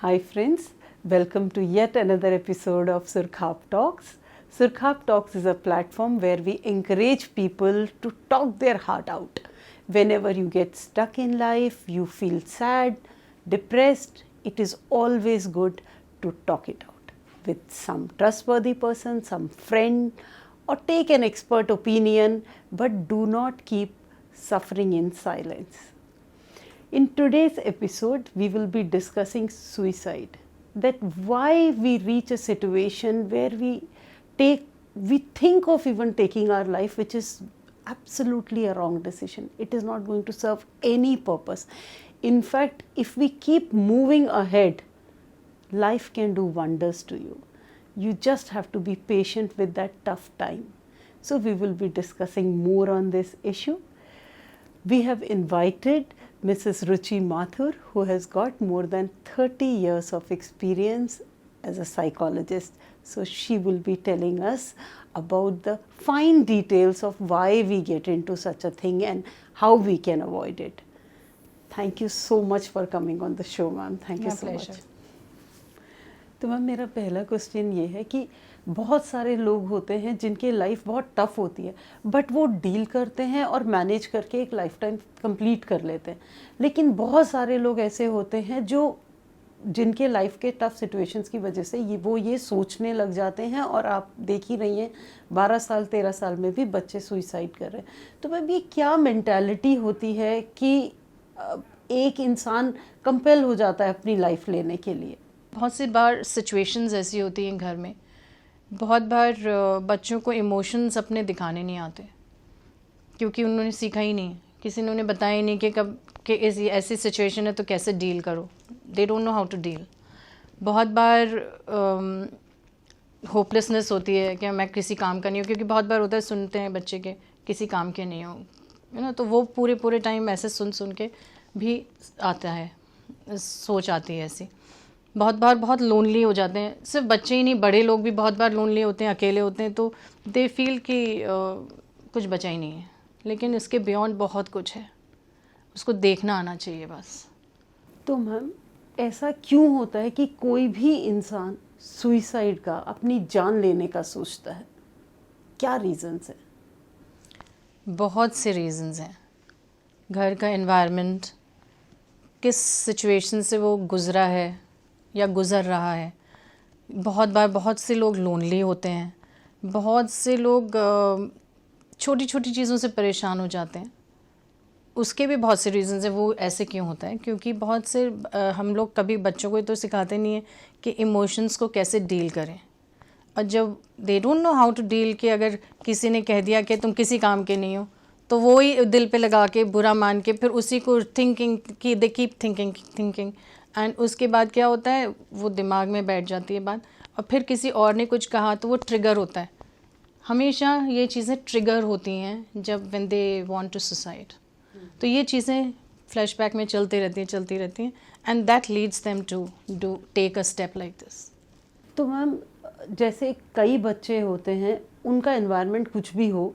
Hi friends, welcome to yet another episode of Surkhap Talks. Surkhap Talks is a platform where we encourage people to talk their heart out. Whenever you get stuck in life, you feel sad, depressed, it is always good to talk it out with some trustworthy person, some friend, or take an expert opinion, but do not keep suffering in silence. In today's episode, we will be discussing suicide. That why we reach a situation where we think of even taking our life, which is absolutely a wrong decision. It is not going to serve any purpose. In fact, if we keep moving ahead, life can do wonders to you. You just have to be patient with that tough time. So we will be discussing more on this issue. We have invited Mrs. Ruchi Mathur, who has got more than 30 years of experience as a psychologist. So she will be telling us about the fine details of why we get into such a thing and how we can avoid it. Thank you so much for coming on the show, ma'am. Thank you so much. तो ma'am मेरा पहला question ये है कि बहुत सारे लोग होते हैं जिनके लाइफ बहुत टफ होती है, बट वो डील करते हैं और मैनेज करके एक लाइफ टाइम कंप्लीट कर लेते हैं. लेकिन बहुत सारे लोग ऐसे होते हैं जो जिनके लाइफ के टफ सिचुएशंस की वजह से ये सोचने लग जाते हैं, और आप देख ही रही हैं 12 साल 13 साल में भी बच्चे सुइसाइड कर रहे हैं. तो मैम ये क्या मेंटालिटी होती है कि एक इंसान कंपेल हो जाता है अपनी लाइफ लेने के लिए? बहुत सी बार सिचुएशंस ऐसी होती हैं घर में. बहुत बार बच्चों को इमोशंस अपने दिखाने नहीं आते क्योंकि उन्होंने सीखा ही नहीं, किसी ने उन्हें बताया ही नहीं कि कब कि ऐसी सिचुएशन है तो कैसे डील करो. They don't know how to deal. बहुत बार होपलेसनेस होती है कि मैं किसी काम का नहीं हूँ, क्योंकि बहुत बार होता है सुनते हैं बच्चे के किसी काम के नहीं हो, तो वो पूरे टाइम ऐसे सुन के भी आता है, सोच आती है ऐसी. बहुत बार बहुत लोनली हो जाते हैं. सिर्फ बच्चे ही नहीं, बड़े लोग भी बहुत बार लोनली होते हैं, अकेले होते हैं, तो दे फील कि कुछ बचा ही नहीं है. लेकिन इसके बियॉन्ड बहुत कुछ है, उसको देखना आना चाहिए बस. तो मैम ऐसा क्यों होता है कि कोई भी इंसान सुइसाइड का, अपनी जान लेने का सोचता है? क्या रीज़न्स है? बहुत से रीज़न्स हैं. घर का एनवायरनमेंट, किस सिचुएशन से वो गुज़रा है या गुज़र रहा है. बहुत बार बहुत से लोग लोनली होते हैं. बहुत से लोग छोटी छोटी चीज़ों से परेशान हो जाते हैं. उसके भी बहुत से रीज़न्स हैं. वो ऐसे क्यों होता है? क्योंकि बहुत से हम लोग कभी बच्चों को तो सिखाते नहीं है कि इमोशंस को कैसे डील करें. और जब they don't know how to deal, कि अगर किसी ने कह दिया कि तुम किसी काम के नहीं हो, तो वो ही दिल पे लगा के बुरा मान के फिर उसी को थिंकिंग कि दे कीप थिंकिंग एंड उसके बाद क्या होता है, वो दिमाग में बैठ जाती है बात. और फिर किसी और ने कुछ कहा तो वो ट्रिगर होता है. हमेशा ये चीज़ें ट्रिगर होती हैं जब when they want to suicide. तो ये चीज़ें फ्लैशबैक में चलती रहती हैं and that leads them to do take a step like this. तो मैम जैसे कई बच्चे होते हैं, उनका एनवायरनमेंट कुछ भी हो,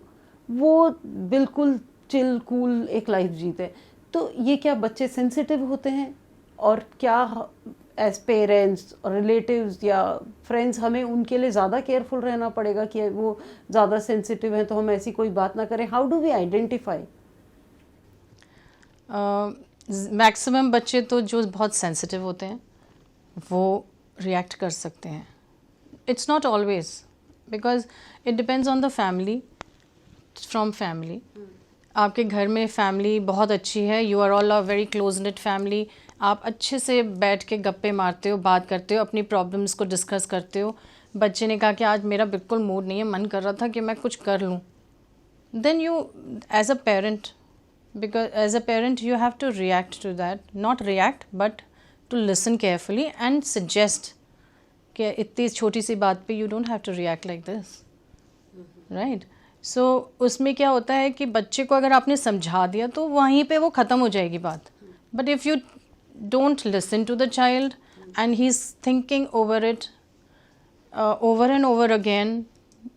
वो बिल्कुल चिल कूल एक लाइफ जीते हैं. तो ये क्या बच्चे सेंसिटिव होते हैं? और क्या एज पेरेंट्स और रिलेटिव्स या फ्रेंड्स हमें उनके लिए ज़्यादा केयरफुल रहना पड़ेगा कि वो ज़्यादा सेंसिटिव हैं तो हम ऐसी कोई बात ना करें? How do we identify? Maximum बच्चे तो जो बहुत सेंसिटिव होते हैं वो रिएक्ट कर सकते हैं. It's not always, because it depends on the family. From family, आपके घर में फैमिली बहुत अच्छी है, you are all a very close knit family, आप अच्छे से बैठ के गप्पे मारते हो, बात करते हो, अपनी प्रॉब्लम्स को डिस्कस करते हो. बच्चे ने कहा कि आज मेरा बिल्कुल मूड नहीं है, मन कर रहा था कि मैं कुछ कर लूँ, then you as a parent, because as a parent you have to react to that, not react but to listen carefully and suggest कि इतनी छोटी सी बात पे you don't have to react like this, right? So उसमें क्या होता है कि बच्चे को अगर आपने समझा दिया तो वहीं पे वो ख़त्म हो जाएगी बात. But if you don't listen to the child and he's thinking over it over and over again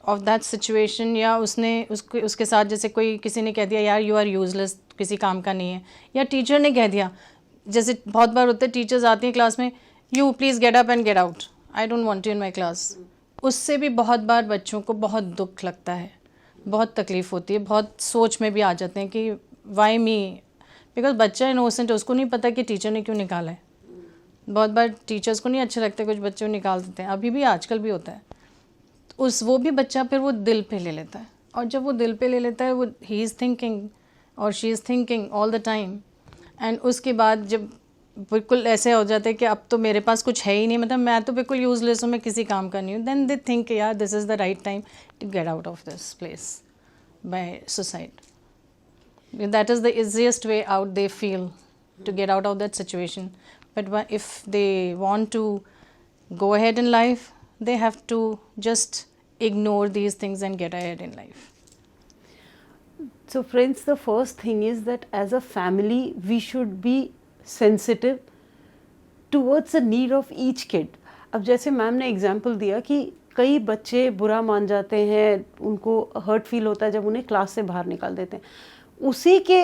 of that situation, या उसके साथ जैसे किसी ने कह दिया यार यू आर यूजलेस, किसी काम का नहीं है, या टीचर ने कह दिया, जैसे बहुत बार होता है टीचर्स आती हैं क्लास में you please get up and get out, I don't want you in my class. उससे भी बहुत बार बच्चों को बहुत दुख लगता है, बहुत तकलीफ़ होती है, बहुत सोच में भी आ जाते हैं कि वाई मी, बिकॉज बच्चा इनोसेंट है, उसको नहीं पता कि टीचर ने क्यों निकाला है। बहुत बार टीचर्स को नहीं अच्छे लगते, कुछ बच्चों को निकाल देते हैं, अभी भी आजकल भी होता है। वो भी बच्चा फिर वो दिल पे ले लेता है, और जब वो दिल पे ले लेता है, वो ही इज़ थिंकिंग और she is thinking all the time, and उसके बाद जब बिल्कुल ऐसे हो जाते हैं कि अब तो मेरे पास कुछ है ही नहीं, मतलब मैं तो बिल्कुल यूज़लेस हूँ, मैं किसी काम का नहीं हूँ, देन दे थिंक यार this is the right time to get out of this place by suicide. That is the easiest way out they feel to get out of that situation. But if they want to go ahead in life, they have to just ignore these things and get ahead in life. So friends, the first thing is that as a family we should be sensitive towards the need of each kid. अब जैसे ma'am ने example दिया कि कई बच्चे बुरा मान जाते हैं, उनको हर्ट फील होता है जब उन्हें क्लास से बाहर निकाल देते हैं। उसी के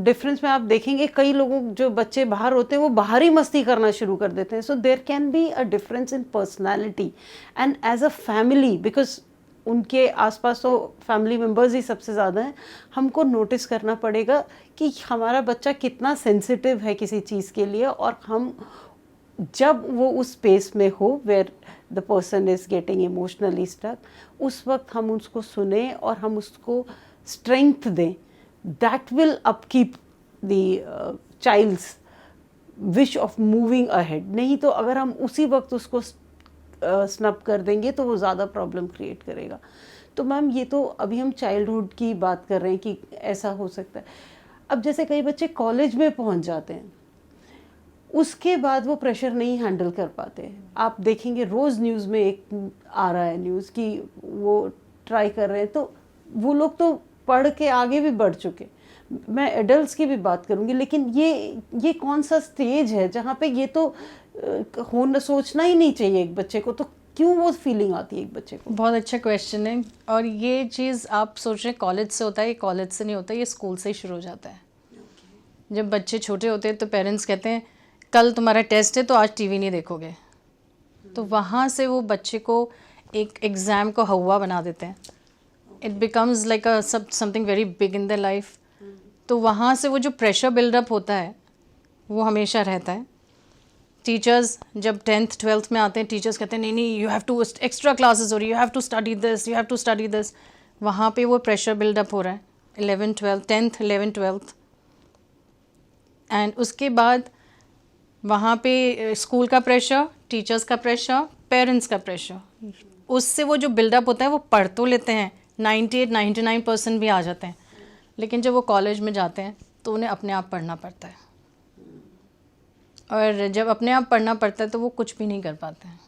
डिफरेंस में आप देखेंगे कई लोगों जो बच्चे बाहर होते हैं वो बाहर ही मस्ती करना शुरू कर देते हैं। So there can be a difference in personality and as a family, because उनके आसपास तो फैमिली मेम्बर्स ही सबसे ज़्यादा हैं, हमको नोटिस करना पड़ेगा कि हमारा बच्चा कितना सेंसिटिव है किसी चीज़ के लिए, और हम जब वो उस स्पेस में हो where the person is getting emotionally stuck, उस वक्त हम उसको सुने और हम उसको स्ट्रेंथ दें। That will upkeep the child's wish of moving ahead. नहीं तो अगर हम उसी वक्त उसको स्नप कर देंगे तो वो ज़्यादा प्रॉब्लम क्रिएट करेगा। तो मैम ये तो अभी हम चाइल्डहुड की बात कर रहे हैं कि ऐसा हो सकता है। अब जैसे कई बच्चे कॉलेज में पहुंच जाते हैं, उसके बाद वो प्रेशर नहीं हैंडल कर पाते। आप देखेंगे रोज़ न्यूज़ में एक आ रहा है न्यूज़ कि वो ट्राई कर रहे हैं, तो वो लोग तो पढ़ के आगे भी बढ़ चुके। मैं एडल्ट्स की भी बात करूंगी, लेकिन ये कौन सा स्टेज है जहाँ पे ये तो होना, सोचना ही नहीं चाहिए एक बच्चे को, तो क्यों वो फीलिंग आती है एक बच्चे को? बहुत अच्छा क्वेश्चन है, और ये चीज़ आप सोच रहे हैं कॉलेज से होता है, ये कॉलेज से नहीं होता, ये स्कूल से ही शुरू हो जाता है। जब बच्चे छोटे होते हैं तो पेरेंट्स कहते हैं कल तुम्हारा टेस्ट है तो आज टीवी नहीं देखोगे, तो वहाँ से वो बच्चे को एक एग्ज़ाम को हवा बना देते हैं। It becomes like a something very big in the life. तो वहाँ से वो जो प्रेशर बिल्डअप होता है वो हमेशा रहता है। टीचर्स जब 10th 12th में आते हैं, टीचर्स कहते हैं नहीं नहीं you have to extra classes हो रही, you have to study this, you have to study this. वहाँ पे वो प्रेशर बिल्डअप हो रहा है 11th 12th 10th 11th 12th, and उसके बाद वहाँ पे स्कूल का प्रेशर, टीचर्स का प्रेशर, पेरेंट्स का प्रेशर, उससे वो जो बिल्डअप होता है वो पढ़ तो लेते हैं, 98-99% भी आ जाते हैं, लेकिन जब वो कॉलेज में जाते हैं तो उन्हें अपने आप पढ़ना पड़ता है, और जब अपने आप पढ़ना पड़ता है तो वो कुछ भी नहीं कर पाते हैं।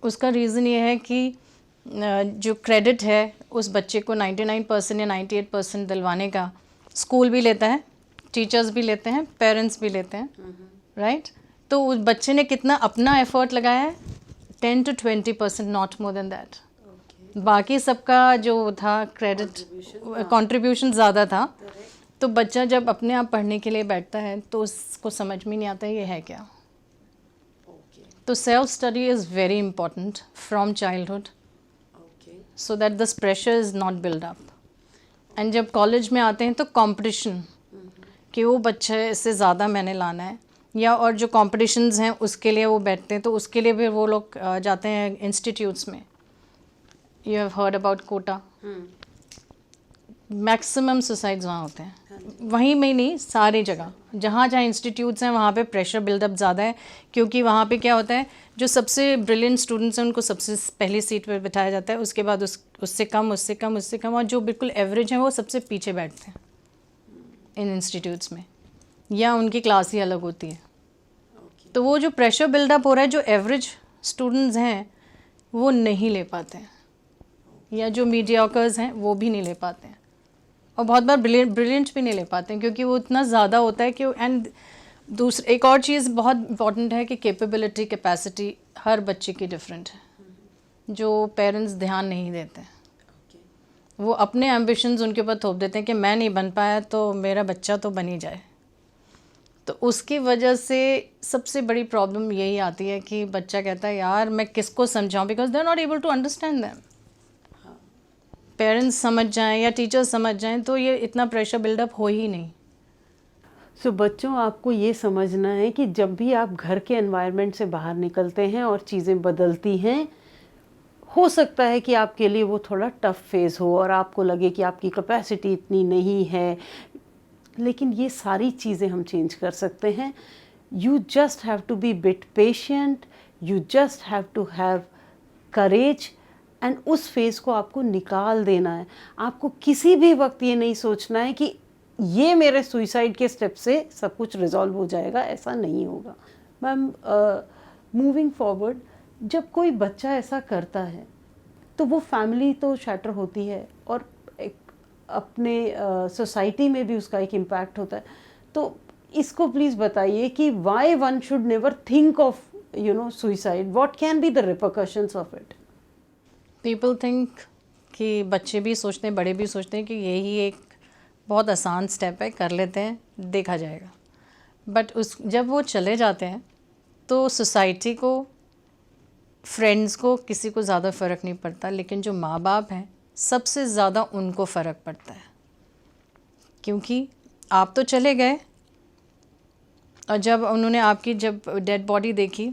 उसका रीज़न ये है कि जो क्रेडिट है उस बच्चे को 99% या 98% दिलवाने का स्कूल भी लेता है, टीचर्स भी लेते हैं, पेरेंट्स भी लेते हैं, राइट? तो उस बच्चे ने कितना अपना एफर्ट लगाया है, 10 to 20%, not more than that. बाकी सबका जो था क्रेडिट कंट्रीब्यूशन ज़्यादा था। तो बच्चा जब अपने आप पढ़ने के लिए बैठता है तो उसको समझ में नहीं आता ये है क्या। तो self study is very important from childhood, so that this pressure is not build up. And जब कॉलेज में आते हैं तो कंपटीशन कि वो बच्चे से ज़्यादा मैंने लाना है, या और जो कॉम्पिटिशन्स हैं उसके लिए वो बैठते हैं, तो उसके लिए भी वो लोग जाते हैं इंस्टीट्यूट्स में। You have heard about Kota, maximum suicides वहाँ होते हैं। वहीं में नहीं, सारी जगह जहाँ जहाँ इंस्टीट्यूट्स हैं वहाँ पे प्रेशर बिल्डअप ज़्यादा है, क्योंकि वहाँ पे क्या होता है, जो सबसे ब्रिलियंट स्टूडेंट्स हैं उनको सबसे पहली सीट पर बिठाया जाता है, उसके बाद उससे कम, और जो बिल्कुल एवरेज हैं वो सबसे पीछे बैठते हैं इन इंस्टीट्यूट्स में, या उनकी क्लास ही अलग होती है। तो वो जो प्रेशर बिल्डअप हो रहा है, जो एवरेज स्टूडेंट्स हैं वो नहीं ले पाते हैं, या जो मीडियोकर्स हैं वो भी नहीं ले पाते हैं, और बहुत बार ब्रिलियंट भी नहीं ले पाते हैं, क्योंकि वो इतना ज़्यादा होता है कि एंड दूसरी एक और चीज़ बहुत इंपॉर्टेंट है कि कैपेबिलिटी, कैपेसिटी हर बच्चे की डिफरेंट है, जो पेरेंट्स ध्यान नहीं देते हैं। वो अपने एम्बिशंस उनके ऊपर थोप देते हैं कि मैं नहीं बन पाया तो मेरा बच्चा तो बन ही जाए। तो उसकी वजह से सबसे बड़ी प्रॉब्लम यही आती है कि बच्चा कहता है यार मैं किसको समझाऊं, because they are not able to understand them. Parents समझ जाएं या टीचर्स समझ जाएं तो ये इतना प्रेशर बिल्डअप हो ही नहीं। सो बच्चों, आपको ये समझना है कि जब भी आप घर के एनवायरनमेंट से बाहर निकलते हैं और चीज़ें बदलती हैं, हो सकता है कि आपके लिए वो थोड़ा टफ फेज़ हो और आपको लगे कि आपकी कैपेसिटी इतनी नहीं है, लेकिन ये सारी चीज़ें हम चेंज कर सकते हैं। You just have to be bit patient, you just have to have courage, and उस फेज़ को आपको निकाल देना है। आपको किसी भी वक्त ये नहीं सोचना है कि ये मेरे सुइसाइड के स्टेप से सब कुछ रिजॉल्व हो जाएगा, ऐसा नहीं होगा। मैम, मूविंग फॉरवर्ड, जब कोई बच्चा ऐसा करता है तो वो फैमिली तो शैटर होती है और एक अपने सोसाइटी में भी उसका एक इम्पैक्ट होता है। तो इसको प्लीज़ बताइए कि why one should never think of suicide, what can be the repercussions of it? People think कि बच्चे भी सोचते हैं, बड़े भी सोचते हैं कि यही एक बहुत आसान स्टेप है, कर लेते हैं, देखा जाएगा। बट जब वो चले जाते हैं तो सोसाइटी को, फ्रेंड्स को, किसी को ज़्यादा फ़र्क नहीं पड़ता, लेकिन जो माँ बाप हैं सबसे ज़्यादा उनको फ़र्क पड़ता है, क्योंकि आप तो चले गए और जब उन्होंने आपकी जब डेड बॉडी देखी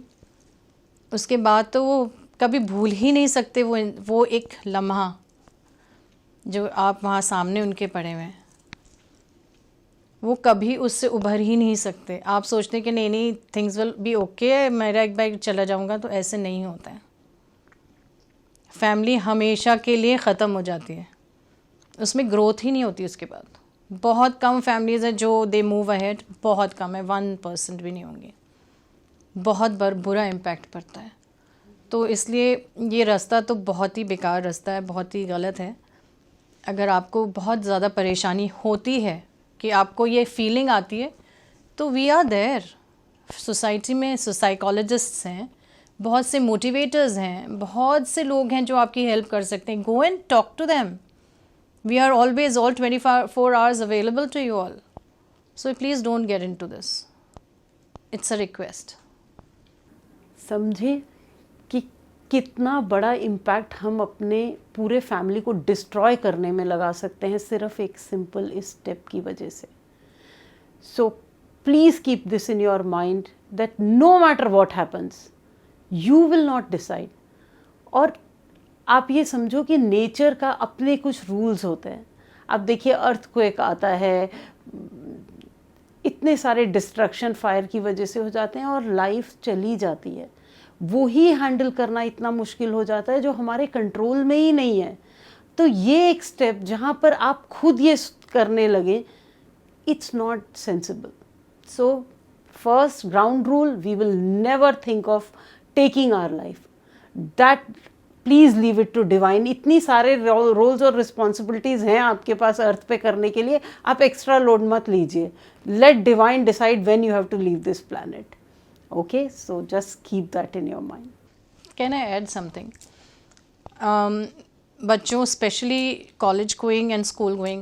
उसके बाद तो वो कभी भूल ही नहीं सकते वो एक लम्हा जो आप वहाँ सामने उनके पड़े हुए हैं, वो कभी उससे उभर ही नहीं सकते। आप सोचते हैं कि नहीं थिंग्स विल बी ओके, मेरा एक बार चला जाऊंगा, तो ऐसे नहीं होता है। फैमिली हमेशा के लिए ख़त्म हो जाती है, उसमें ग्रोथ ही नहीं होती उसके बाद। बहुत कम फैमिलीज़ हैं जो दे मूव अहेड, बहुत कम है, 1% भी नहीं होंगे। बहुत बुरा इम्पैक्ट पड़ता है। तो इसलिए ये रास्ता तो बहुत ही बेकार रास्ता है, बहुत ही गलत है। अगर आपको बहुत ज़्यादा परेशानी होती है कि आपको ये फीलिंग आती है, तो वी आर देयर। सोसाइटी में साइकोलॉजिस्ट्स हैं, बहुत से मोटिवेटर्स हैं, बहुत से लोग हैं जो आपकी हेल्प कर सकते हैं। Go and talk to them. We are always all 24 hours available to you all, so please don't get into this, it's a request. समझे कि कितना बड़ा इम्पैक्ट हम अपने पूरे फैमिली को डिस्ट्रॉय करने में लगा सकते हैं सिर्फ एक सिंपल इस स्टेप की वजह से। So please keep this in your mind that no matter what happens, you will not decide. और आप ये समझो कि नेचर का अपने कुछ रूल्स होते हैं। अब देखिए, अर्थक्वेक आता है, इतने सारे डिस्ट्रक्शन फायर की वजह से हो जाते हैं और लाइफ चली जाती है। वो ही हैंडल करना इतना मुश्किल हो जाता है जो हमारे कंट्रोल में ही नहीं है। तो ये एक स्टेप जहाँ पर आप खुद ये करने लगे, it's not sensible. So first ground rule, we will never think of taking our life, that please leave it to divine. इतनी सारे रोल्स और रिस्पॉन्सिबिलिटीज़ हैं आपके पास अर्थ पे करने के लिए, आप एक्स्ट्रा लोड मत लीजिए। Let divine decide when you have to leave this planet. Okay, so just keep that in your mind. Can I add something? बच्चों, especially college going and school going,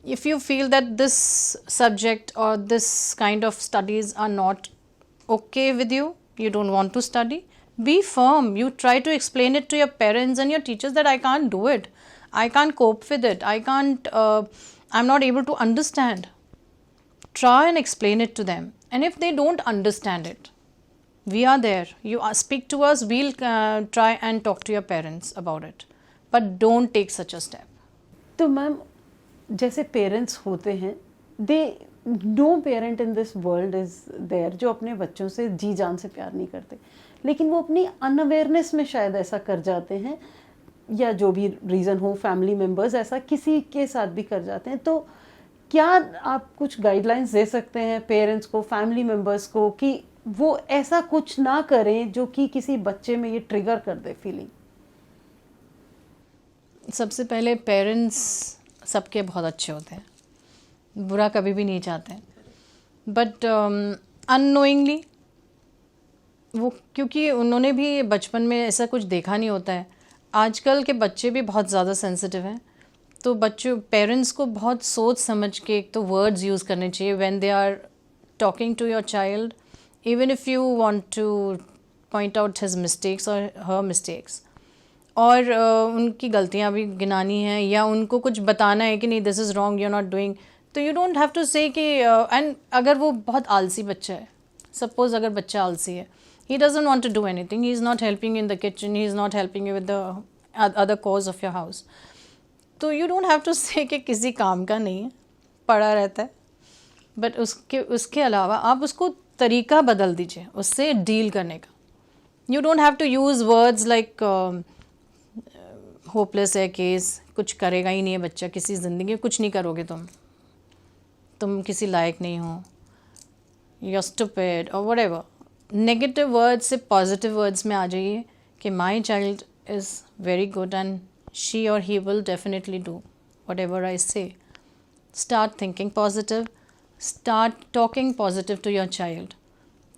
if you feel that this subject or this kind of studies are not okay with you, you don't want to study, be firm. You try to explain it to your parents and your teachers that I can't do it, I can't cope with it, I'm not able to understand. Try and explain it to them, and if they don't understand it, we are there. You speak to us, we'll try and talk to your parents about it, but don't take such a step. तो ma'am, जैसे parents होते हैं, they no parent in this world is there जो अपने बच्चों से जी जान से प्यार नहीं करते, लेकिन वो अपनी अनअवेयरनेस में शायद ऐसा कर जाते हैं, या जो भी रीज़न हो, फैमिली मेम्बर्स ऐसा किसी के साथ भी कर जाते हैं। तो क्या आप कुछ गाइडलाइंस दे सकते हैं पेरेंट्स को, फैमिली मेम्बर्स को, कि वो ऐसा कुछ ना करें जो कि किसी बच्चे में ये ट्रिगर कर दे फीलिंग? सबसे पहले पेरेंट्स सबके बहुत अच्छे होते हैं, बुरा कभी भी नहीं चाहते, बट अननोइंगली वो, क्योंकि उन्होंने भी बचपन में ऐसा कुछ देखा नहीं होता है। आजकल के बच्चे भी बहुत ज़्यादा सेंसिटिव हैं, तो पेरेंट्स को बहुत सोच समझ के एक तो वर्ड्स यूज़ करने चाहिए when they are talking to your child, even if you want to point out his mistakes or her mistakes, और उनकी गलतियाँ भी गिनानी है या उनको कुछ बताना है कि नहीं this is wrong, you are not doing, तो you don't have to say कि एंड अगर वो बहुत आलसी बच्चा है, सपोज अगर बच्चा आलसी है, he doesn't want to do anything, he is not helping in the kitchen, he is not helping you with the other chores of your house, तो you don't have to say कि किसी काम का नहीं है, पड़ा रहता है, बट उसके अलावा आप उसको तरीका बदल दीजिए उससे डील करने का. You don't have to use words like hopeless है केस, कुछ करेगा ही नहीं है बच्चा, किसी ज़िंदगी में कुछ नहीं करोगे तुम किसी लायक नहीं हो, यू आर स्टूपिड और व्हाटएवर. नेगेटिव वर्ड्स से पॉजिटिव वर्ड्स में आ जाइए कि my child is very good and she और he will definitely do whatever I say. Start thinking positive, start talking positive to your child.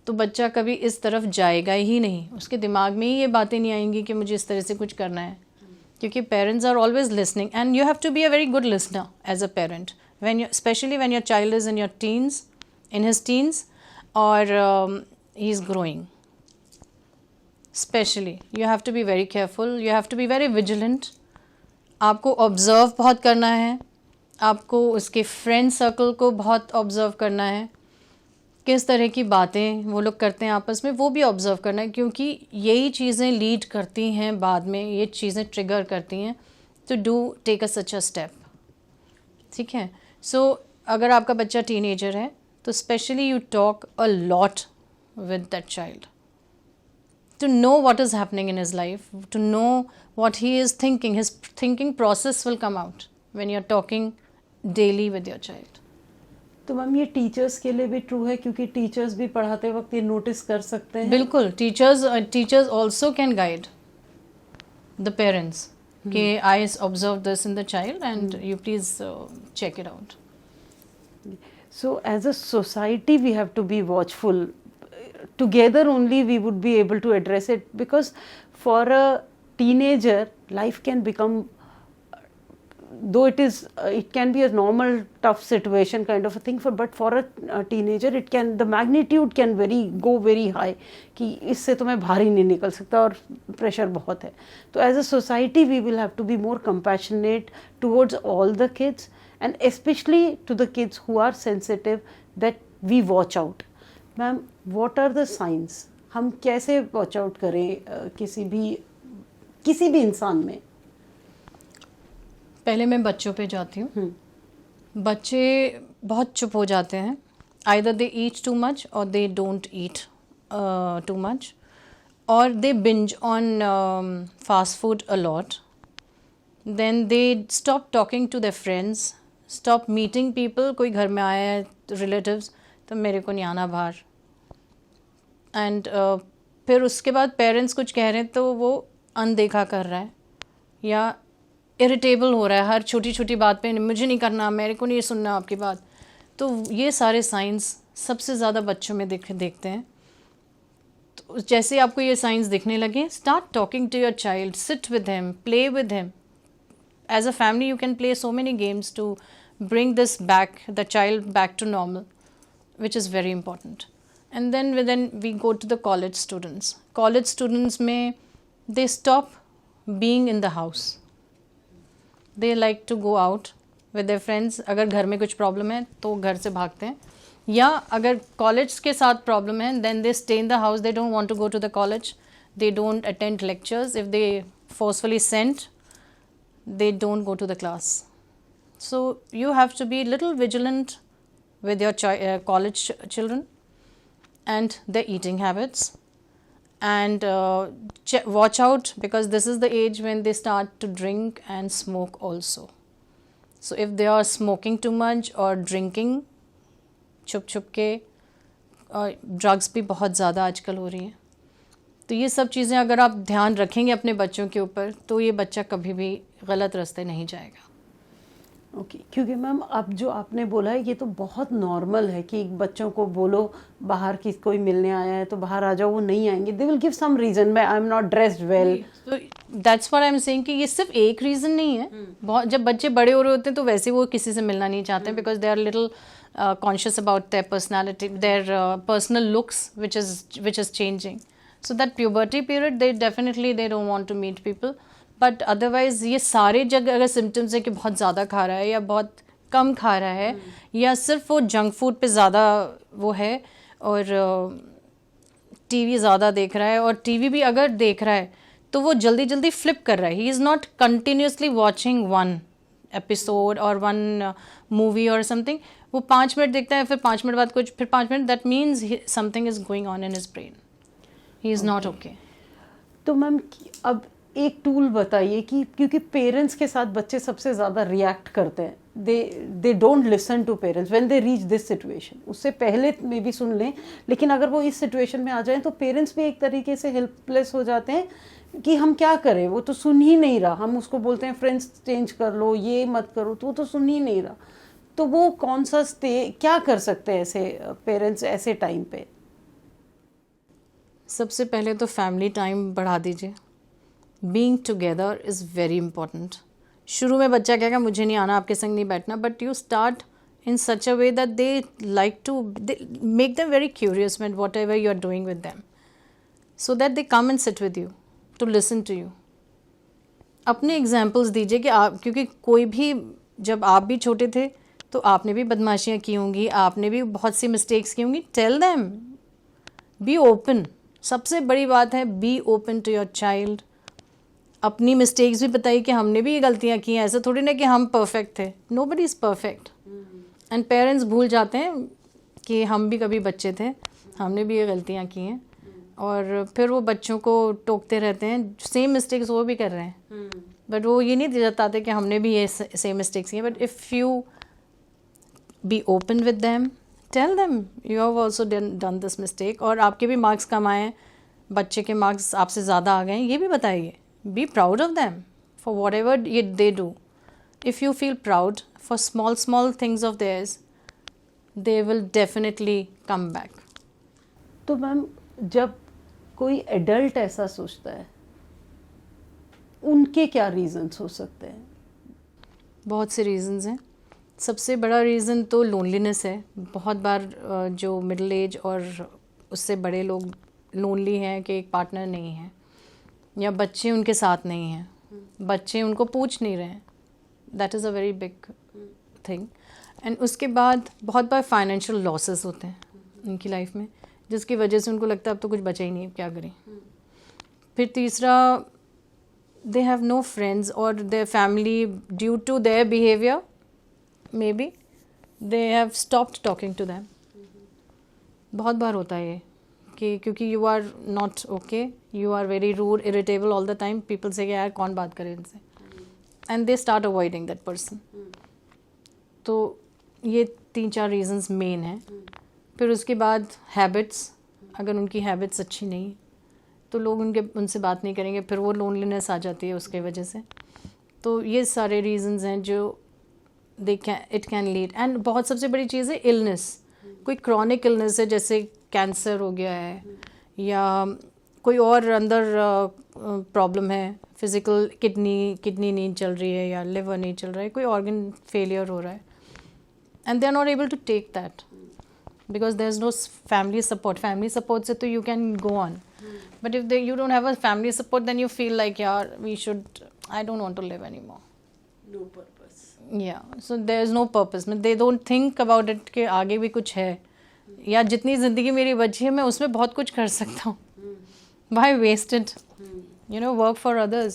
तो बच्चा कभी इस तरफ जाएगा ही नहीं, उसके दिमाग में ही ये बातें नहीं आएंगी कि मुझे इस तरह से कुछ करना है, क्योंकि parents are always listening and you have to be a very good listener as a parent when you, especially when your child is in your teens, in his teens, or he is growing. Especially you have to be very careful, you have to be very vigilant. आपको observe बहुत करना है, आपको उसके friend circle को बहुत observe करना है, किस तरह की बातें वो लोग करते हैं आपस में, वो भी ऑब्ज़र्व करना है, क्योंकि यही चीज़ें लीड करती हैं बाद में, ये चीज़ें ट्रिगर करती हैं to do take a such a step. ठीक है. सो अगर आपका बच्चा टीनेजर है तो specially you talk a lot with that child to know what is happening in his life, to know what he is thinking. His thinking process will come out when you are talking daily with your child. तो ma'am ये teachers के लिए भी true है, क्योंकि teachers भी पढ़ाते वक्त ये नोटिस कर सकते हैं. बिल्कुल. Teachers also can guide the parents कि I observe this in the child and you please check it out. So as a society we have to be watchful. Together only we would be able to address it, because for a teenager life can become, though it can be a normal tough situation kind of a thing, but for a teenager the magnitude can go very high कि इससे तो मैं बाहर ही नहीं निकल सकता और pressure बहुत है. तो as a society we will have to be more compassionate towards all the kids, and especially to the kids who are sensitive, that we watch out. Ma'am, what are the signs? हम कैसे watch out करें किसी भी इंसान में? पहले मैं बच्चों पे जाती हूँ. बच्चे बहुत चुप हो जाते हैं. Either they eat too much or they don't eat too much, or they binge on fast food a lot. Then they stop talking to their friends, stop meeting people. कोई घर में आया है relatives तो मेरे को नहीं आना बाहर. एंड फिर उसके बाद पेरेंट्स कुछ कह रहे हैं तो वो अनदेखा कर रहा है या इरिटेबल हो रहा है हर छोटी छोटी बात पे, मुझे नहीं करना, मेरे को नहीं सुनना आपकी बात. तो ये सारे साइंस सबसे ज़्यादा बच्चों में देखते हैं. तो जैसे आपको ये साइंस दिखने लगे, start talking to your child, sit with him, play with him. As a family you can play so many games to bring the child back to normal, which is very important. And then we go to the college students. College students they stop being in the house. They like to go out with their friends. अगर घर में कुछ problem है तो घर से भागते हैं, या अगर कॉलेज के साथ प्रॉब्लम है then they stay in the house. They don't want to go to the college. They don't attend lectures. If they forcefully sent, they don't go to the class. So you have to be little vigilant with your college children and their eating habits, and watch out, because this is the age when they start to drink and smoke also. So if they are smoking too much or drinking छुप छुप के, drugs भी बहुत ज़्यादा आजकल हो रही हैं, तो ये सब चीज़ें अगर आप ध्यान रखेंगे अपने बच्चों के ऊपर तो ये बच्चा कभी भी गलत रास्ते नहीं जाएगा. ओके. क्योंकि मैम अब जो आपने बोला है ये तो बहुत नॉर्मल है कि बच्चों को बोलो बाहर की कोई मिलने आया है तो बाहर आ जाओ, वो नहीं आएंगे. They will give some reason, मैं I am not dressed well. तो that's what I am saying कि ये सिर्फ एक रीज़न नहीं है. बहुत जब बच्चे बड़े हो रहे होते हैं तो वैसे वो किसी से मिलना नहीं चाहते, because they are little conscious about their personality, their personal looks, which is changing. So that puberty period, they don't want to meet people. But otherwise ये सारे जगह अगर symptoms है कि बहुत ज़्यादा खा रहा है या बहुत कम खा रहा है या सिर्फ वो जंक फूड पे ज़्यादा वो है और टीवी ज़्यादा देख रहा है, और टीवी भी अगर देख रहा है तो वो जल्दी जल्दी फ्लिप कर रहा है. He is not continuously watching one episode और वन मूवी और समथिंग. वो 5 मिनट देखता है, फिर 5 मिनट बाद कुछ, फिर 5 minute. That means something is going on in his brain. He is not okay. तो मैम अब एक टूल बताइए कि क्योंकि पेरेंट्स के साथ बच्चे सबसे ज़्यादा रिएक्ट करते हैं, they don't listen to parents when they reach this situation. उससे पहले मे भी सुन लें, लेकिन अगर वो इस सिचुएशन में आ जाएं तो पेरेंट्स भी एक तरीके से हेल्पलेस हो जाते हैं कि हम क्या करें, वो तो सुन ही नहीं रहा. हम उसको बोलते हैं फ्रेंड्स चेंज कर लो, ये मत करो, तो वो तो सुन ही नहीं रहा. तो वो कौन सा क्या कर सकते हैं ऐसे पेरेंट्स ऐसे टाइम पे? सबसे पहले तो फैमिली टाइम बढ़ा दीजिए. Being together is very important. शुरू में बच्चा कहेगा मुझे नहीं आना, आपके संग नहीं बैठना, but you start in such a way that they like to make them very curious with whatever you are doing with them, so that they come and sit with you to listen to you. अपने examples दीजिए कि आप, क्योंकि कोई भी, जब आप भी छोटे थे तो आपने भी बदमाशियाँ की होंगी, आपने भी बहुत सी मिस्टेक्स की होंगी. Tell them, be open. सबसे बड़ी बात है be open to your child. अपनी मिस्टेक्स भी बताइए कि हमने भी ये गलतियाँ की हैं. ऐसा थोड़ी ना कि हम परफेक्ट थे. Nobody is perfect. And parents भूल जाते हैं कि हम भी कभी बच्चे थे, हमने भी ये गलतियाँ की हैं, और फिर वो बच्चों को टोकते रहते हैं. सेम मिस्टेक्स वो भी कर रहे हैं, बट वो ये नहीं जताते कि हमने भी ये सेम मिस्टेक्स की हैं. But if you be open with them, tell them you have also done this mistake, और आपके भी मार्क्स कम आए, बच्चे के मार्क्स आपसे ज़्यादा आ गए, ये भी बताइए. Be proud of them for what ever they do. If you feel proud for small things of theirs, they will definitely come back. तो मैम जब कोई एडल्ट ऐसा सोचता है, उनके क्या रीजंस हो सकते हैं? बहुत से रीजंस हैं. सबसे बड़ा रीज़न तो लोनलीनेस है. बहुत बार जो मिडिल एज और उससे बड़े लोग लोनली हैं कि एक पार्टनर नहीं है, या बच्चे उनके साथ नहीं हैं, बच्चे उनको पूछ नहीं रहे हैं. That is a very big thing. And उसके बाद बहुत बार फाइनेंशियल लॉसेस होते हैं उनकी लाइफ में, जिसकी वजह से उनको लगता है अब तो कुछ बचा ही नहीं, क्या करें. फिर तीसरा, दे हैव नो फ्रेंड्स और their family, due to their behaviour maybe they have stopped talking to them. बहुत बार होता है ये कि क्योंकि you are not okay, you are very rude, irritable all the time. People से यार कौन बात करे इनसे, and they start avoiding that person. तो ये 3-4 रीजंस मेन हैं. फिर उसके बाद हैबिट्स, अगर उनकी हैबिट्स अच्छी नहीं तो लोग उनसे बात नहीं करेंगे, फिर वो लोनलीनेस आ जाती है उसके वजह से. तो ये सारे रीजंस हैं जो इट कैन लीड. एंड बहुत सबसे बड़ी चीज़ है इलनेस. कोई क्रॉनिक इलनेस है, जैसे कैंसर हो गया है, या कोई और अंदर प्रॉब्लम है, फिज़िकल किडनी नहीं चल रही है, या लिवर नहीं चल रहा है, कोई ऑर्गन फेलियर हो रहा है, and they are not able to take that because there is no family support. Family support से तो you can go on, but if you don't have a family support then you feel like यार we should, I don't want to live any more. No purpose. Yeah so there is no purpose. They don't think about it कि आगे भी कुछ है, या जितनी ज़िंदगी मेरी बची है मैं उसमें बहुत कुछ कर सकता हूँ. Why waste it? You know, work for others.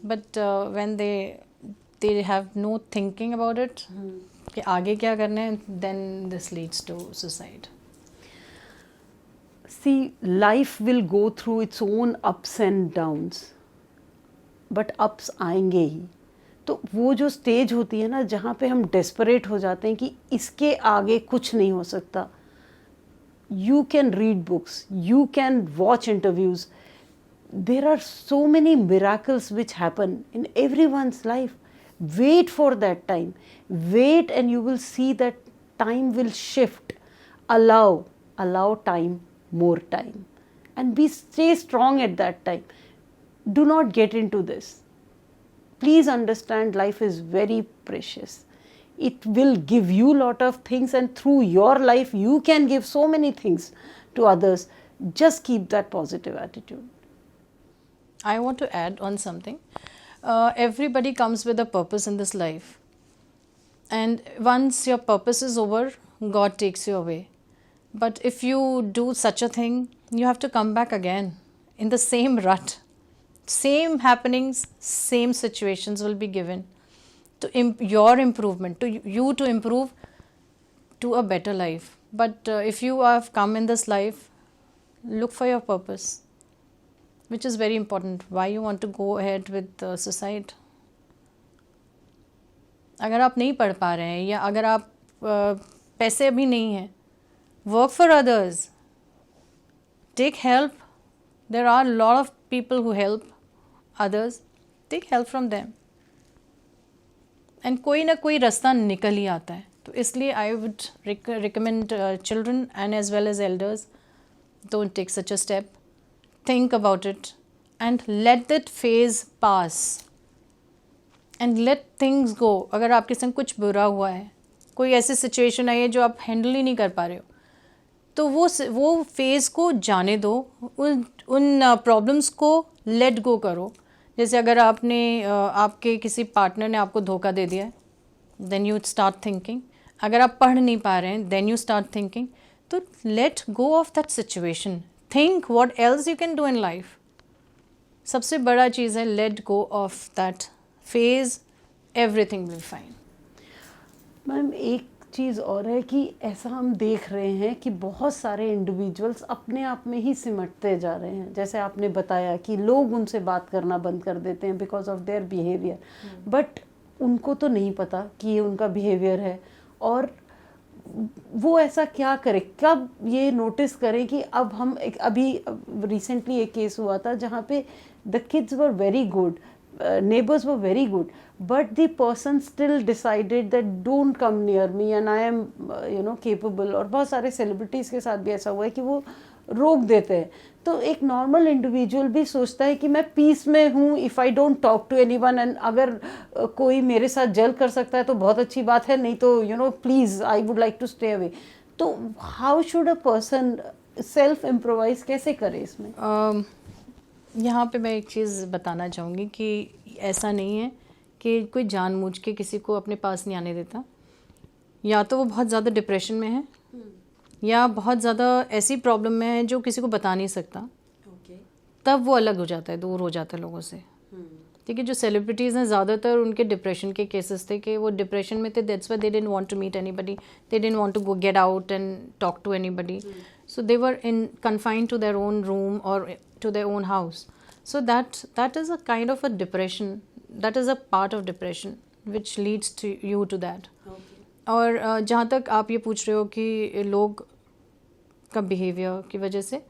But when they have no thinking about it, कि आगे क्या करना है, then this leads to suicide. See, life will go through its own ups and downs, but ups आएंगे ही. तो वो जो stage होती है ना जहाँ पे हम डेस्परेट हो जाते हैं कि इसके आगे कुछ नहीं हो सकता. You can read books, you can watch interviews. There are so many miracles which happen in everyone's life. Wait for that time. Wait and you will see that time will shift. Allow time, more time. And stay strong at that time. Do not get into this. Please understand life is very precious. it will give you lot of things, and through your life you can give so many things to others. Just keep that positive attitude. I want to add on something. Everybody comes with a purpose in this life, and once your purpose is over, God takes you away. But if you do such a thing, you have to come back again in the same rut. Same happenings, same situations will be given to your improvement, to you to improve to a better life. But if you have come in this life, look for your purpose, which is very important. Why you want to go ahead with suicide? अगर आप नहीं पढ़ पा रहे हैं, या अगर आप पैसे अभी नहीं हैं, work for others, take help. There are a lot of people who help others. Take help from them, and कोई ना कोई रास्ता निकल ही आता है. तो इसलिए I would recommend children and as well as elders, don't take such a step. Think about it and let that phase pass and let things go. अगर आपके संग कुछ बुरा हुआ है, कोई ऐसी सिचुएशन आई है जो आप हैंडल ही नहीं कर पा रहे हो, तो वो फेज़ को जाने दो, उन प्रॉब्लम्स को लेट गो करो. जैसे अगर आपके किसी पार्टनर ने आपको धोखा दे दिया है, देन यू स्टार्ट थिंकिंग. अगर आप पढ़ नहीं पा रहे हैं, देन यू स्टार्ट थिंकिंग. तो let go of that situation. Think what else you can do in life. सबसे बड़ा चीज़ है let go of that phase. Everything will fine. Ma'am, एक चीज़ और है कि ऐसा हम देख रहे हैं कि बहुत सारे इंडिविजुअल्स अपने आप में ही सिमटते जा रहे हैं. जैसे आपने बताया कि लोग उनसे बात करना बंद कर देते हैं because of their behaviour, but उनको तो नहीं पता कि ये उनका बिहेवियर है. और वो ऐसा क्या करे, कब ये नोटिस करें कि अब हम अभी रिसेंटली एक केस हुआ था जहाँ पे the kids were very good, neighbors were very good, but the person still decided that don't come near me and I am capable. और बहुत सारे सेलिब्रिटीज़ के साथ भी ऐसा हुआ है कि वो रोक देते हैं. तो एक नॉर्मल इंडिविजुअल भी सोचता है कि मैं पीस में हूँ, if I don't talk to anyone, and अगर कोई मेरे साथ जेल कर सकता है तो बहुत अच्छी बात है, नहीं तो please I would like to stay away. तो how should a person self improvise कैसे करे इसमें? यहाँ पे मैं एक चीज़ बताना चाहूँगी कि ऐसा नहीं है कि कोई जानबूझ के किसी को अपने पास नहीं आने देता. या तो वो बहुत ज़्यादा डिप्रेशन में है, या बहुत ज़्यादा ऐसी प्रॉब्लम में है जो किसी को बता नहीं सकता. तब वो अलग हो जाता है, दूर हो जाता है लोगों से. ठीक है. जो सेलिब्रिटीज़ हैं ज़्यादातर उनके डिप्रेशन के केसेस थे कि वो डिप्रेशन में थे. That's why they didn't want to meet anybody, they didn't want to go get out and talk to anybody. So they were confined to their own room or to their own house. So that is a kind of a depression. That is a part of depression which leads to you to that. Okay. और जहाँ तक आप ये पूछ रहे हो कि लोग का बिहेवियर की वजह से,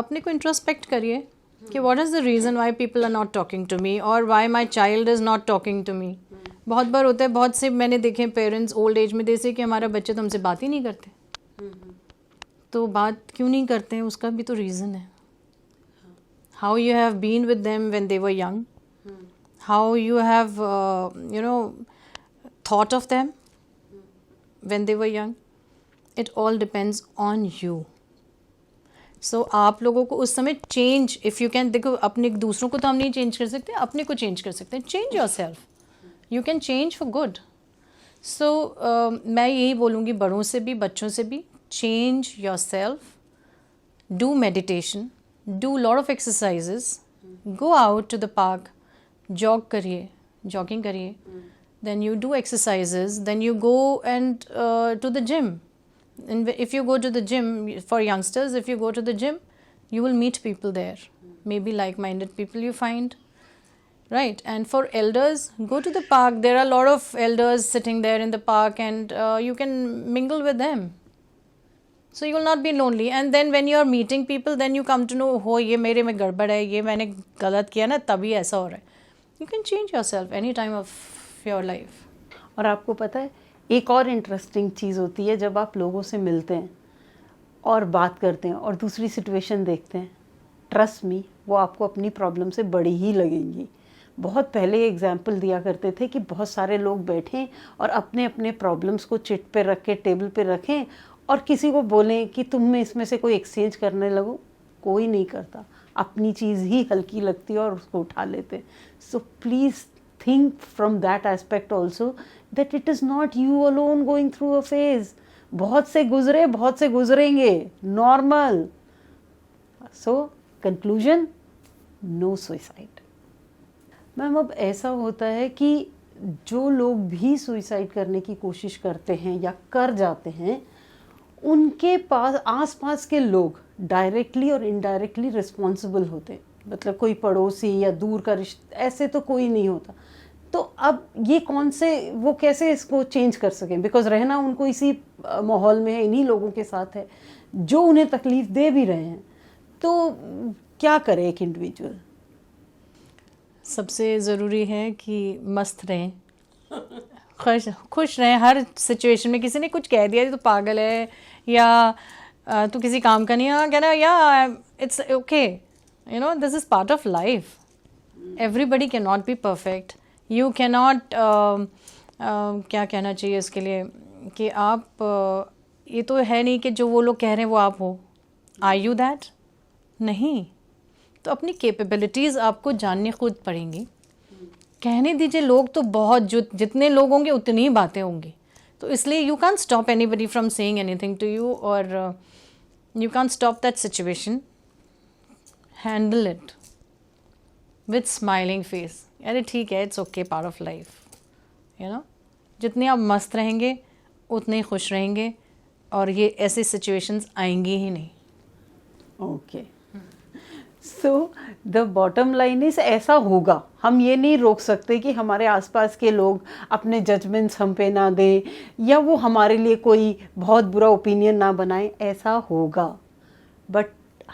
अपने को इंट्रोस्पेक्ट करिए कि what is the reason why people are not talking to me or why my child is not talking to me. बहुत बार होता है, बहुत से मैंने देखे पेरेंट्स ओल्ड एज में जैसे कि हमारा बच्चे तो हमसे बात ही नहीं करते. तो बात क्यों नहीं करते हैं, उसका भी तो रीज़न है. How you have been with them when they were young, how you have thought of them when they were young. It all depends on you. So आप लोगों को उस समय चेंज, इफ़ यू कैन, देखो अपने दूसरों को तो हम नहीं चेंज कर सकते, अपने को चेंज कर सकते हैं. Change yourself, you can change for good. So मैं यही बोलूँगी बड़ों से भी बच्चों से भी, change yourself, do meditation, do lot of exercises, go out to the park, jogging kariye, then you do exercises, then you go and to the gym. And if you go to the gym, for youngsters, if you go to the gym, you will meet people there, maybe like-minded people you find, right? And for elders, go to the park. There are a lot of elders sitting there in the park, and you can mingle with them. So you will not be lonely. And then when you are meeting people, then you come to know, हो ये मेरे में गड़बड़ है, ये मैंने गलत किया ना, तभी ऐसा हो रहा है. You can change yourself any time of your life. और आपको पता है एक और इंटरेस्टिंग चीज़ होती है, जब आप लोगों से मिलते हैं और बात करते हैं और दूसरी सिचुएशन देखते हैं, ट्रस्ट मी, वो आपको अपनी प्रॉब्लम से बड़ी ही लगेंगी. बहुत पहले एग्जाम्पल दिया करते थे कि बहुत सारे लोग बैठें और अपने अपने प्रॉब्लम्स को चिट पे रख के टेबल पे रखें और किसी को बोलें कि तुम में इसमें से कोई एक्सचेंज करने लगो। कोई नहीं करता, अपनी चीज़ ही हल्की लगती है और उसको उठा लेते। So please think from that aspect also that it is not you alone going through a phase. बहुत से गुजरे, बहुत से गुजरेंगे, normal. So conclusion, no suicide. Ma'am अब ऐसा होता है कि जो लोग भी सुइसाइड करने की कोशिश करते हैं या कर जाते हैं, उनके पास आसपास के लोग डायरेक्टली और इनडायरेक्टली रिस्पॉन्सिबल होते हैं। मतलब कोई पड़ोसी या दूर का रिश्ता, ऐसे तो कोई नहीं होता। तो अब ये कौन से, वो कैसे इसको चेंज कर सकें? बिकॉज रहना उनको इसी माहौल में है, इन्हीं लोगों के साथ है जो उन्हें तकलीफ दे भी रहे हैं। तो क्या करे एक इंडिविजुअल? सबसे ज़रूरी है कि मस्त रहें, खुश रहें हर सिचुएशन में। किसी ने कुछ कह दिया तो पागल है या तू किसी काम का नहीं है, कहना या it's okay, you know this is part of life. Everybody can not be perfect. You can not क्या कहना चाहिए इसके लिए कि आप ये तो है नहीं कि जो वो लोग कह रहे हैं वो आप हो। Are you that? नहीं। तो अपनी कैपेबिलिटीज़ आपको जाननी खुद पड़ेंगी। कहने दीजिए, लोग तो बहुत, जितने लोग होंगे उतनी ही बातें होंगी। तो इसलिए you can stop anybody from saying anything to you, और you can stop that situation. Handle it with smiling face. अरे ठीक है, it's okay, part of life, you know. जितने आप मस्त रहेंगे उतने ही खुश रहेंगे और ये ऐसी सिचुएशंस आएंगी ही नहीं। Okay, so the bottom line is ऐसा होगा। हम ये नहीं रोक सकते कि हमारे आसपास के लोग अपने जजमेंट्स हम पे ना दें या वो हमारे लिए कोई बहुत बुरा ओपिनियन ना बनाए, ऐसा होगा। बट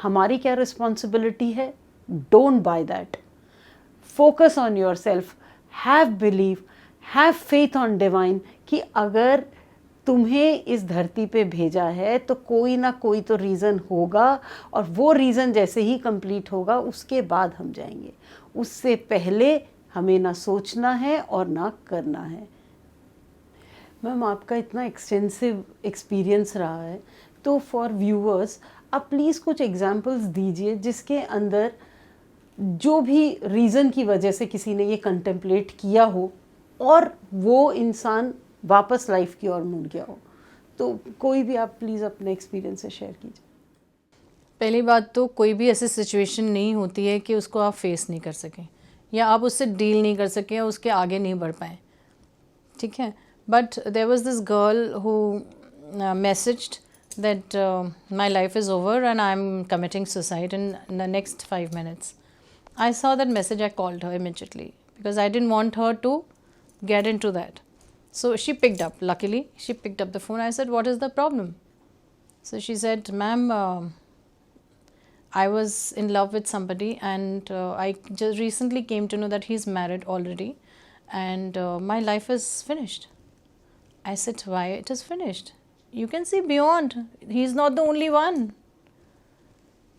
हमारी क्या रिस्पॉन्सिबिलिटी है? Don't by that. Focus on your self, have believe, have faith on divine कि अगर तुम्हें इस धरती पे भेजा है तो कोई ना कोई तो रीज़न होगा, और वो रीज़न जैसे ही कंप्लीट होगा उसके बाद हम जाएंगे। उससे पहले हमें ना सोचना है और ना करना है। मैम, आपका इतना एक्सटेंसिव एक्सपीरियंस रहा है, तो फॉर व्यूअर्स आप प्लीज़ कुछ एग्जांपल्स दीजिए जिसके अंदर जो भी रीज़न की वजह से किसी ने ये कंटेम्पलेट किया हो और वो इंसान वापस लाइफ की ओर मुड़ गया हो। तो कोई भी आप प्लीज़ अपने एक्सपीरियंस से शेयर कीजिए। पहली बात तो कोई भी ऐसी सिचुएशन नहीं होती है कि उसको आप फेस नहीं कर सकें या आप उससे डील नहीं कर सकें या उसके आगे नहीं बढ़ पाएँ, ठीक है। But there was this girl who messaged that my life is over and I'm committing suicide in the next 5 minutes. I saw that message, I called her immediately because I didn't want her to get into that. So she picked up, luckily she picked up the phone. I said, what is the problem? So she said, ma'am, I was in love with somebody and I just recently came to know that he's married already and my life is finished. I said, why it is finished? You can see beyond. He is not the only one.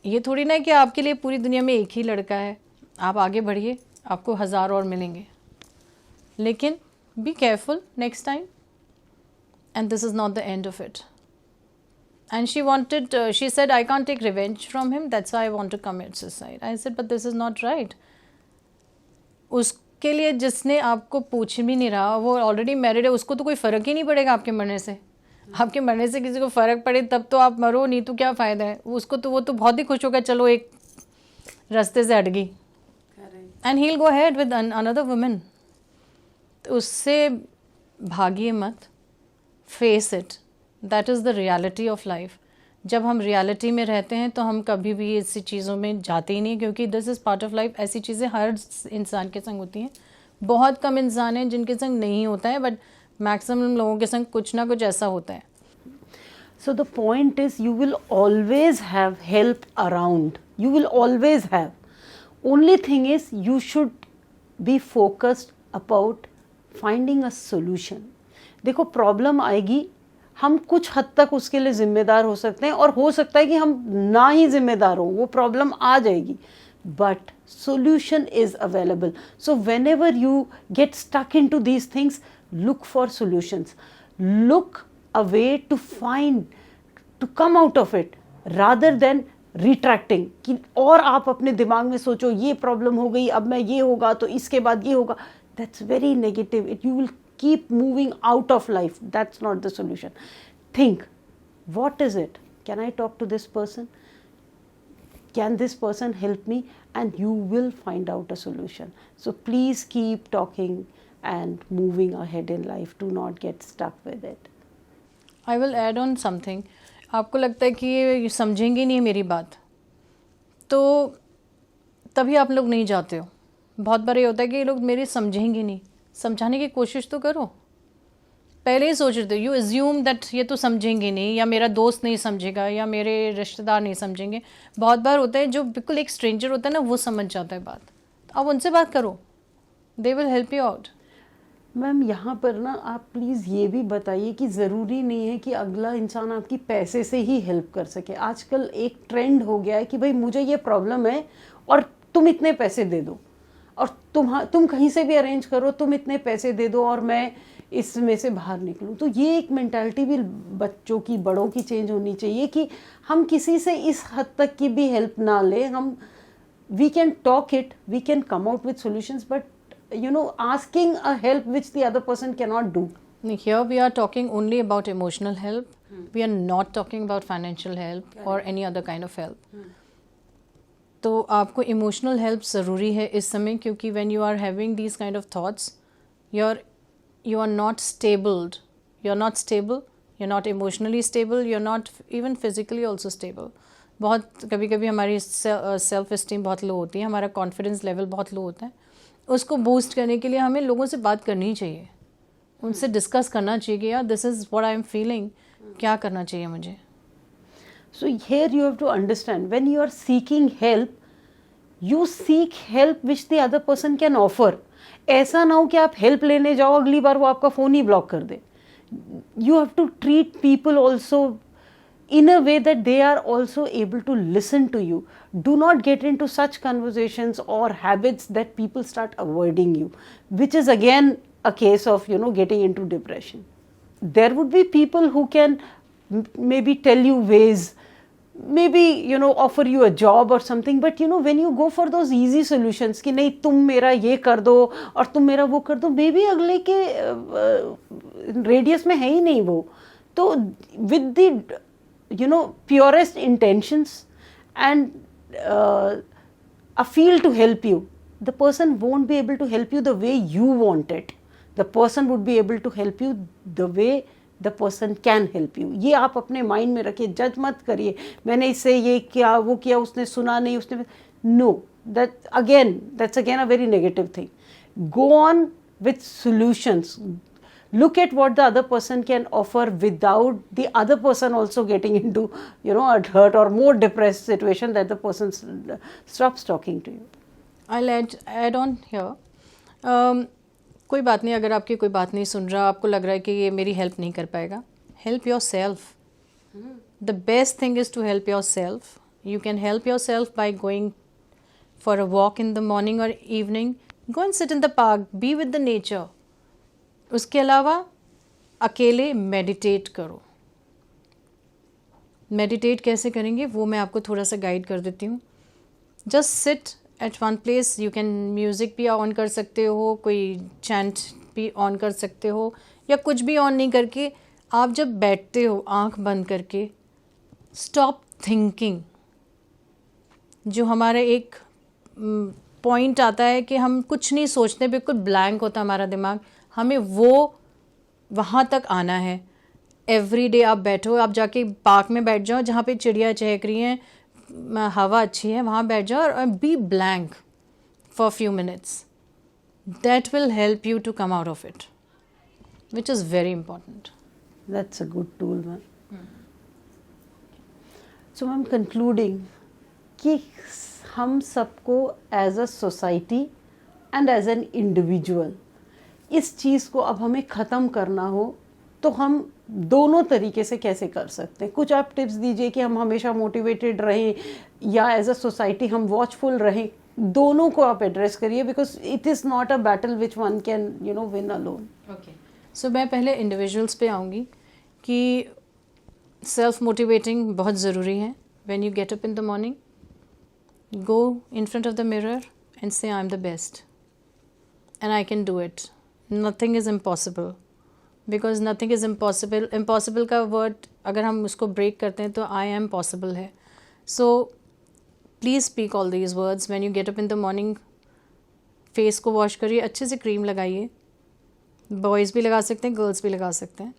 ये थोड़ी ना कि आपके लिए पूरी दुनिया में एक ही लड़का है, आप आगे बढ़िए, आपको 1000 और मिलेंगे, लेकिन be careful next time. And this is not the end of it. And she wanted, she said, I can't take revenge from him, that's why I want to commit suicide. I said, but this is not right. उसके लिए जिसने आपको पूछ भी नहीं रहा, वो already married है, उसको तो कोई फ़र्क ही नहीं पड़ेगा आपके मरने से। आपके मरने से किसी को फ़र्क पड़े तब तो आप मरो, नहीं तो क्या फ़ायदा है उसको। तो वो तो बहुत ही खुश होगा, चलो एक रास्ते से हट गई, and he will go ahead with another woman. तो उससे भागिए मत, face it, that is the reality of life. जब हम रियलिटी में रहते हैं तो हम कभी भी ऐसी चीज़ों में जाते ही नहीं, क्योंकि this is part of life. ऐसी चीज़ें हर इंसान के संग होती हैं, बहुत कम इंसान हैं जिनके संग नहीं होता है, बट मैक्सिमम लोगों के संग कुछ ना कुछ ऐसा होता है। So the point is, you will always have help around. You will always have. Only thing is, you should be focused about finding a solution. देखो, प्रॉब्लम आएगी, हम कुछ हद तक उसके लिए जिम्मेदार हो सकते हैं और हो सकता है कि हम ना ही जिम्मेदार हो, वो प्रॉब्लम आ जाएगी। but solution is available. So whenever you get stuck into these things, look for solutions, look a way to come out of it rather than retracting कि और आप अपने दिमाग में सोचो ये प्रॉब्लम हो गई, अब मैं ये होगा तो इसके बाद ये होगा. That's very negative. You will keep moving out of life. That's not the solution. Think, what is it? Can I talk to this person? Can this person help me? And you will find out a solution. So please keep talking and moving ahead in life. Do not get stuck with it. I will add on something. आपको लगता है कि ये समझेंगे नहीं मेरी बात, तो तभी आप लोग नहीं जाते हो. बहुत बार ये होता है कि ये लोग मेरी समझेंगे नहीं. समझाने की कोशिश तो करो. पहले ही सोच रहे हो, यू एज्यूम दैट ये तो समझेंगे नहीं, या मेरा दोस्त नहीं समझेगा, या मेरे रिश्तेदार नहीं समझेंगे. बहुत बार होता है जो बिल्कुल एक स्ट्रेंजर होता है ना, वो समझ जाता है बात. अब उनसे बात करो, they will help you out. Ma'am यहाँ पर ना आप प्लीज़ ये भी बताइए कि ज़रूरी नहीं है कि अगला इंसान आपकी पैसे से ही हेल्प कर सके. आजकल एक ट्रेंड हो गया है कि भाई मुझे ये प्रॉब्लम है और तुम इतने पैसे दे दो, और तुम कहीं से भी अरेंज करो, तुम इतने पैसे दे दो और मैं इसमें से बाहर निकलूं. तो ये एक मेंटालिटी भी बच्चों की, बड़ों की चेंज होनी चाहिए कि हम किसी से इस हद तक की भी हेल्प ना लें. हम we can talk it, we can come out with solutions, but asking a help which the other person cannot do. Here we are talking only about emotional help. We are not talking about financial help or any other kind of help. तो आपको emotional help ज़रूरी है इस समय, क्योंकि when you are having these kind of thoughts, you are not stable. You're not stable. You're not emotionally stable. You're not even physically also stable. बहुत कभी कभी हमारी सेल्फ इस्टीम बहुत लो होती है, हमारा कॉन्फिडेंस लेवल बहुत लो होता है. उसको बूस्ट करने के लिए हमें लोगों से बात करनी चाहिए, उनसे डिस्कस करना चाहिए कि यार this is what I am feeling, क्या करना चाहिए मुझे. So here you have to understand, when you are seeking help, you seek help which the other person can offer. ऐसा ना हो कि आप हेल्प लेने जाओ, अगली बार वो आपका फ़ोन ही ब्लॉक कर दे. You have to treat people also in a way that they are also able to listen to you. Do not get into such conversations or habits that people start avoiding you, which is again a case of getting into depression. There would be people who can maybe tell you ways, maybe offer you a job or something, but when you go for those easy solutions कि नहीं तुम मेरा ये कर दो और तुम मेरा वो कर दो, maybe अगले के रेडियस में है ही नहीं वो. तो with the purest intentions and a feel to help you, the person won't be able to help you the way you want it. The person would be able to help you the way the person can help you. ये आप अपने mind में रखिए. जज मत करिए मैंने इससे ये किया, वो किया, उसने सुना नहीं, उसने no, that's again a very negative thing. Go on with solutions. Look at what the other person can offer without the other person also getting into a hurt or more depressed situation that the person stops talking to you. I'll add on here. कोई बात नहीं, अगर आपकी कोई बात नहीं सुन रहा, आपको लग रहा है कि ये मेरी हेल्प नहीं कर पाएगा, help yourself. The best thing is to help yourself. You can help yourself by going for a walk in the morning or evening. Go and sit in the park, be with the nature. उसके अलावा अकेले meditate करो. Meditate कैसे करेंगे वो मैं आपको थोड़ा सा गाइड कर देती हूँ. Just sit at one place. You can music भी ऑन कर सकते हो, कोई चैंट भी ऑन कर सकते हो, या कुछ भी ऑन नहीं करके आप जब बैठते हो आँख बंद करके, स्टॉप थिंकिंग. जो हमारा एक पॉइंट आता है कि हम कुछ नहीं सोचते, बिल्कुल ब्लैंक होता हमारा दिमाग, हमें वो वहाँ तक आना है. एवरी डे आप बैठो, आप जाके पार्क में बैठ जाओ जहाँ पे चिड़िया चहक रही हैं, हवा अच्छी है, वहाँ बैठ जाओ और be blank for few minutes. That will help you to come out of it, which is very important. That's a good tool, ma'am. So I'm concluding कि हम सबको as a society and as an individual इस चीज़ को अब हमें ख़त्म करना हो तो हम दोनों तरीके से कैसे कर सकते हैं? कुछ आप टिप्स दीजिए कि हम हमेशा मोटिवेटेड रहें या एज अ सोसाइटी हम वॉचफुल रहें। दोनों को आप एड्रेस करिए, because it is not a battle which one can win alone. Okay, so मैं पहले इंडिविजुअल्स पे आऊँगी कि सेल्फ मोटिवेटिंग बहुत ज़रूरी है. When you get up in the morning, go in front of the mirror and say I'm the best and I can do it. Nothing is impossible, because nothing is impossible. Impossible का word अगर हम उसको break करते हैं तो I am possible है. So please speak all these words when you get up in the morning. face को wash करिए, अच्छे से cream लगाइए. Boys भी लगा सकते हैं, girls भी लगा सकते हैं.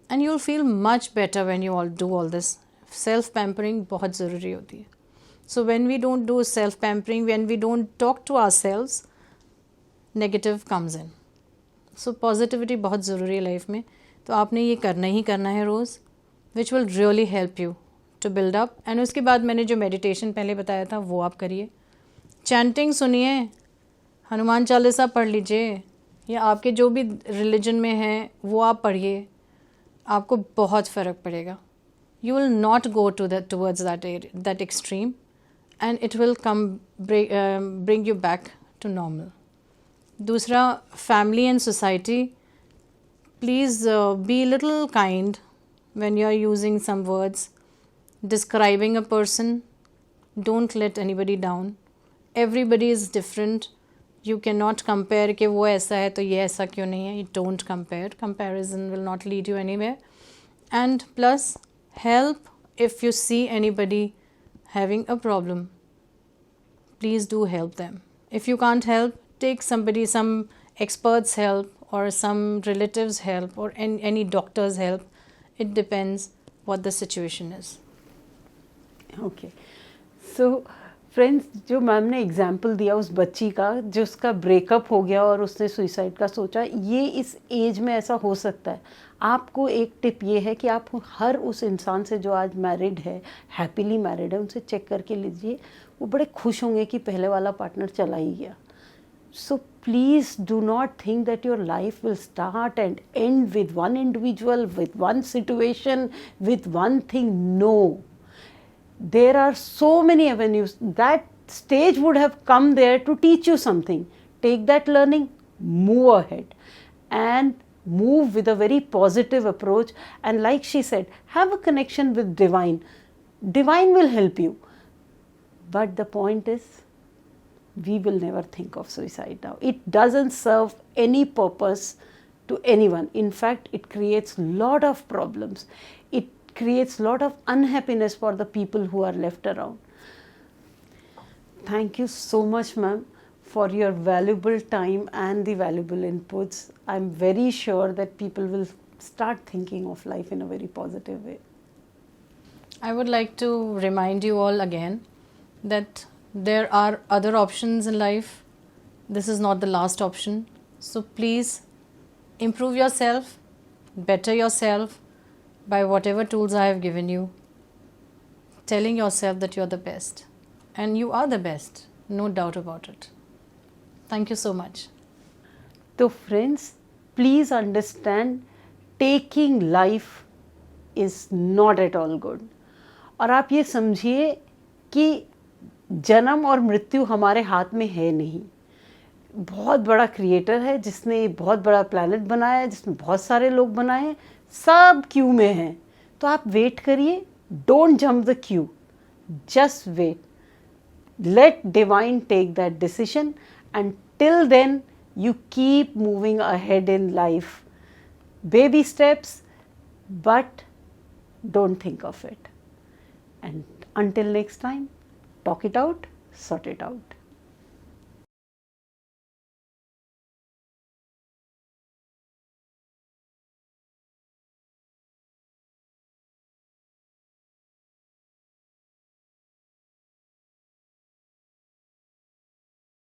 And you'll feel much better when you all do all this. Self pampering बहुत ज़रूरी होती है. So when we don't do self-pampering, when we don't talk to ourselves, negative comes in. So positivity बहुत ज़रूरी है लाइफ में. तो आपने ये करना ही करना है रोज़, which will really help you to build up. And उसके बाद मैंने जो meditation पहले बताया था वो आप करिए. Chanting सुनिए, हनुमान चालीसा पढ़ लीजिए, या आपके जो भी religion में है वो आप पढ़िए. आपको बहुत फ़र्क पड़ेगा. You will not go towards that extreme. And it will bring you back to normal. दूसरा, family and society, please be a little kind when you are using some words. Describing a person, don't let anybody down. Everybody is different. You cannot compare कि वो ऐसा है तो ये ऐसा क्यों नहीं है. Don't compare. Comparison will not lead you anywhere. And plus, help if you see anybody having a problem. Please do help them. If you can't help, take some expert's help or some relatives' help or any doctor's help. It depends what the situation is. Okay. So friends, जो ma'am ने example दिया उस बच्ची का जो उसका breakup हो गया और उसने सुइसाइड का सोचा, ये इस एज में ऐसा हो सकता है. आपको एक टिप ये है कि आप हर उस इंसान से जो आज मैरिड है, हैप्पीली मैरिड है, उनसे चेक करके लीजिए. वो बड़े खुश होंगे कि पहले वाला पार्टनर चला ही गया. So please do not think that your life will start and end with one individual, with one situation, with one thing. No, there are so many avenues. That stage would have come there to teach you something. Take that learning, move ahead and move with a very positive approach. And like she said, have a connection with divine. Divine will help you. But the point is, we will never think of suicide now. It doesn't serve any purpose to anyone. In fact, it creates lot of problems. It creates lot of unhappiness for the people who are left around. Thank you so much, ma'am, for your valuable time and the valuable inputs. I'm very sure that people will start thinking of life in a very positive way. I would like to remind you all again that there are other options in life. This is not the last option. So please improve yourself, better yourself, by whatever tools I have given you, telling yourself that you're the best. And you are the best, no doubt about it. Thank you so much. So friends, please understand, taking life is not at all good. और आप ये समझिए कि जन्म और मृत्यु हमारे हाथ में है नहीं. बहुत बड़ा क्रिएटर है जिसने बहुत बड़ा प्लैनेट बनाया है, जिसमें बहुत सारे लोग बनाए हैं, सब क्यू में हैं. तो आप वेट करिए, don't jump the queue, just wait. Let divine take that decision and till then you keep moving ahead in life. Baby steps, but don't think of it. And until next time, talk it out, sort it out.